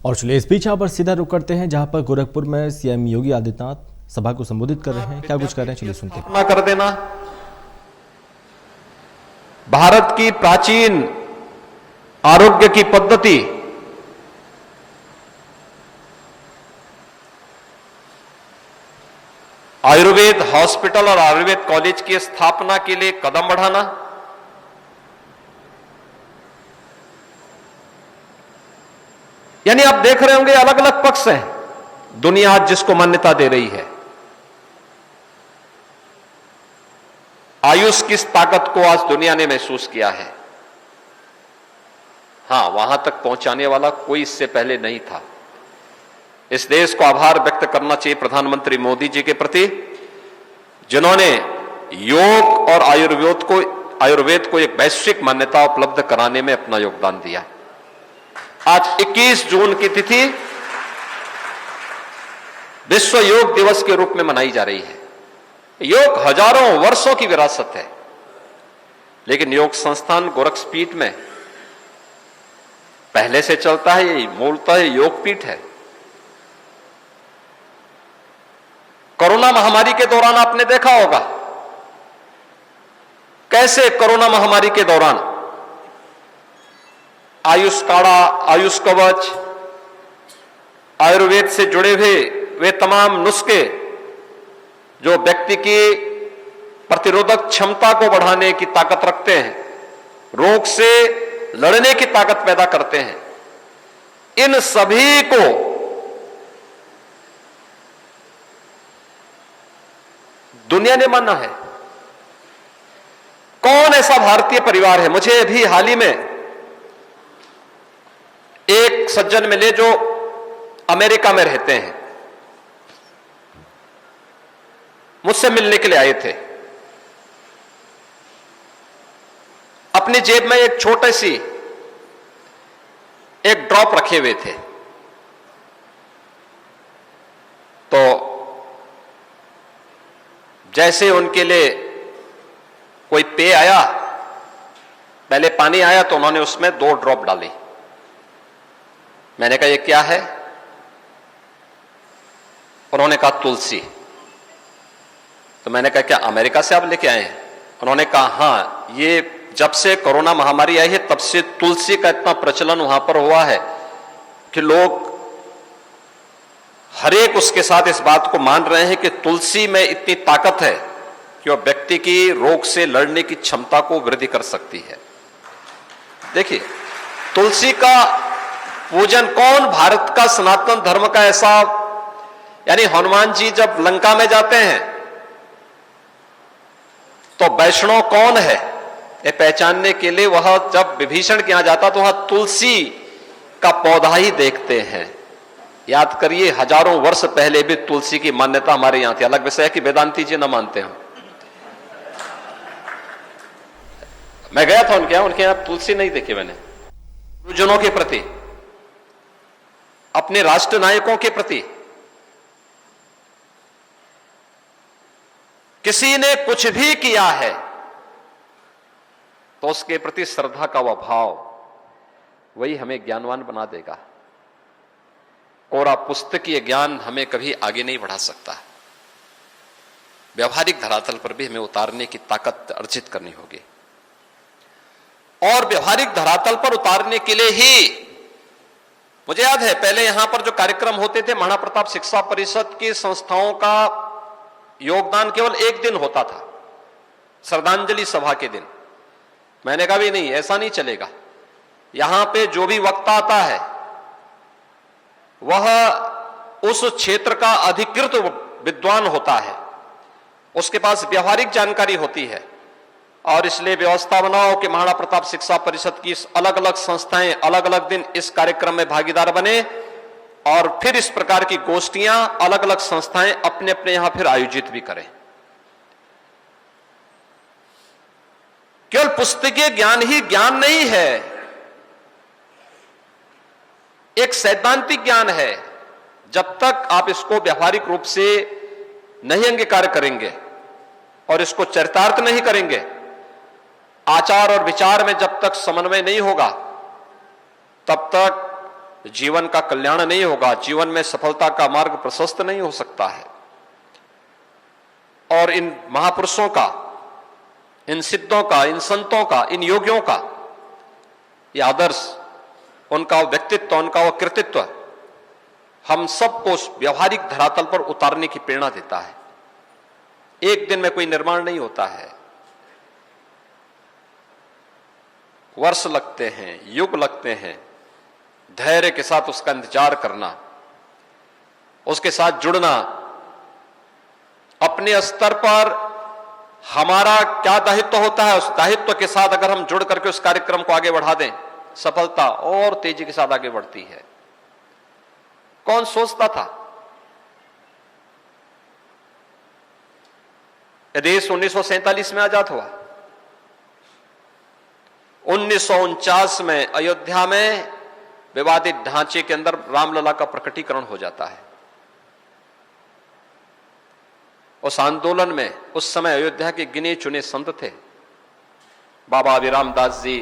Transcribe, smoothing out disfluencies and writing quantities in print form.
और चलिए इस बीच यहाँ पर सीधा रुक करते हैं जहां पर गोरखपुर में सीएम योगी आदित्यनाथ सभा को संबोधित कर रहे हैं। क्या कुछ कर रहे हैं चलिए सुनते हैं। कर देना भारत की प्राचीन आरोग्य की पद्धति आयुर्वेद हॉस्पिटल और आयुर्वेद कॉलेज की स्थापना के लिए कदम बढ़ाना, यानी आप देख रहे होंगे अलग अलग पक्ष हैं। दुनिया आज जिसको मान्यता दे रही है, आयुष की इस ताकत को आज दुनिया ने महसूस किया है। हां, वहां तक पहुंचाने वाला कोई इससे पहले नहीं था। इस देश को आभार व्यक्त करना चाहिए प्रधानमंत्री मोदी जी के प्रति, जिन्होंने योग और आयुर्वेद को एक वैश्विक मान्यता उपलब्ध कराने में अपना योगदान दिया। आज 21 जून की तिथि विश्व योग दिवस के रूप में मनाई जा रही है। योग हजारों वर्षों की विरासत है, लेकिन योग संस्थान गोरखपीठ में पहले से चलता है। ये मूलतः योग पीठ है। कोरोना महामारी के दौरान आपने देखा होगा कैसे कोरोना महामारी के दौरान आयुष काढ़ा, आयुष कवच, आयुर्वेद से जुड़े हुए वे तमाम नुस्खे जो व्यक्ति की प्रतिरोधक क्षमता को बढ़ाने की ताकत रखते हैं, रोग से लड़ने की ताकत पैदा करते हैं, इन सभी को दुनिया ने माना है। कौन ऐसा भारतीय परिवार है, मुझे अभी हाल ही में एक सज्जन मिले जो अमेरिका में रहते हैं, मुझसे मिलने के लिए आए थे। अपनी जेब में एक छोटी सी एक ड्रॉप रखे हुए थे। तो जैसे उनके लिए कोई पेय आया, पहले पानी आया तो उन्होंने उसमें 2 ड्रॉप डाली। मैंने कहा ये क्या है? उन्होंने कहा तुलसी। तो मैंने कहा क्या अमेरिका से आप लेके आए हैं? उन्होंने कहा हां, ये जब से कोरोना महामारी आई है तब से तुलसी का इतना प्रचलन वहां पर हुआ है कि लोग हर एक उसके साथ इस बात को मान रहे हैं कि तुलसी में इतनी ताकत है कि वह व्यक्ति की रोग से लड़ने की क्षमता को वृद्धि कर सकती है। देखिए, तुलसी का पूजन कौन, भारत का सनातन धर्म का ऐसा, यानी हनुमान जी जब लंका में जाते हैं तो वैष्णव कौन है ये पहचानने के लिए वह जब विभीषण के यहां जाता तो वह तुलसी का पौधा ही देखते हैं। याद करिए, हजारों वर्ष पहले भी तुलसी की मान्यता हमारे यहां थी। अलग विषय है कि वेदांती जी न मानते हो। मैं गया था उनके यहां तुलसी नहीं देखी मैंने। गुरुजनों के प्रति, अपने राष्ट्र नायकों के प्रति किसी ने कुछ भी किया है तो उसके प्रति श्रद्धा का वह भाव, वही हमें ज्ञानवान बना देगा। कोरा पुस्तकीय ज्ञान हमें कभी आगे नहीं बढ़ा सकता। व्यवहारिक धरातल पर भी हमें उतारने की ताकत अर्जित करनी होगी, और व्यवहारिक धरातल पर उतारने के लिए ही, मुझे याद है पहले यहां पर जो कार्यक्रम होते थे, महाराणा प्रताप शिक्षा परिषद की संस्थाओं का योगदान केवल एक दिन होता था, श्रद्धांजलि सभा के दिन। मैंने कहा भी नहीं, ऐसा नहीं चलेगा। यहां पे जो भी वक्ता आता है वह उस क्षेत्र का अधिकृत विद्वान होता है, उसके पास व्यवहारिक जानकारी होती है, और इसलिए व्यवस्था बनाओ कि महाराणा प्रताप शिक्षा परिषद की अलग अलग संस्थाएं अलग अलग दिन इस कार्यक्रम में भागीदार बने, और फिर इस प्रकार की गोष्ठियां अलग अलग संस्थाएं अपने अपने यहां फिर आयोजित भी करें। केवल पुस्तकीय ज्ञान ही ज्ञान नहीं है, एक सैद्धांतिक ज्ञान है। जब तक आप इसको व्यवहारिक रूप से नहीं अंगीकार करेंगे और इसको चरितार्थ नहीं करेंगे, आचार और विचार में जब तक समन्वय नहीं होगा, तब तक तो जीवन का कल्याण नहीं होगा, जीवन में सफलता का मार्ग प्रशस्त नहीं हो सकता है। और इन महापुरुषों का, इन सिद्धों का, इन संतों का, इन योगियों का ये आदर्श, उनका वो व्यक्तित्व, उनका वो कृतित्व हम सबको व्यवहारिक धरातल पर उतारने की प्रेरणा देता है। एक दिन में कोई निर्माण नहीं होता है, वर्ष लगते हैं, युग लगते हैं। धैर्य के साथ उसका इंतजार करना, उसके साथ जुड़ना, अपने स्तर पर हमारा क्या दायित्व होता है, उस दायित्व के साथ अगर हम जुड़ करके उस कार्यक्रम को आगे बढ़ा दें, सफलता और तेजी के साथ आगे बढ़ती है। कौन सोचता था यह देश 1947 में आजाद हुआ? 1949 में अयोध्या में विवादित ढांचे के अंदर रामलला का प्रकटीकरण हो जाता है। उस आंदोलन में उस समय अयोध्या के गिने चुने संत थे, बाबा अभिराम दास जी,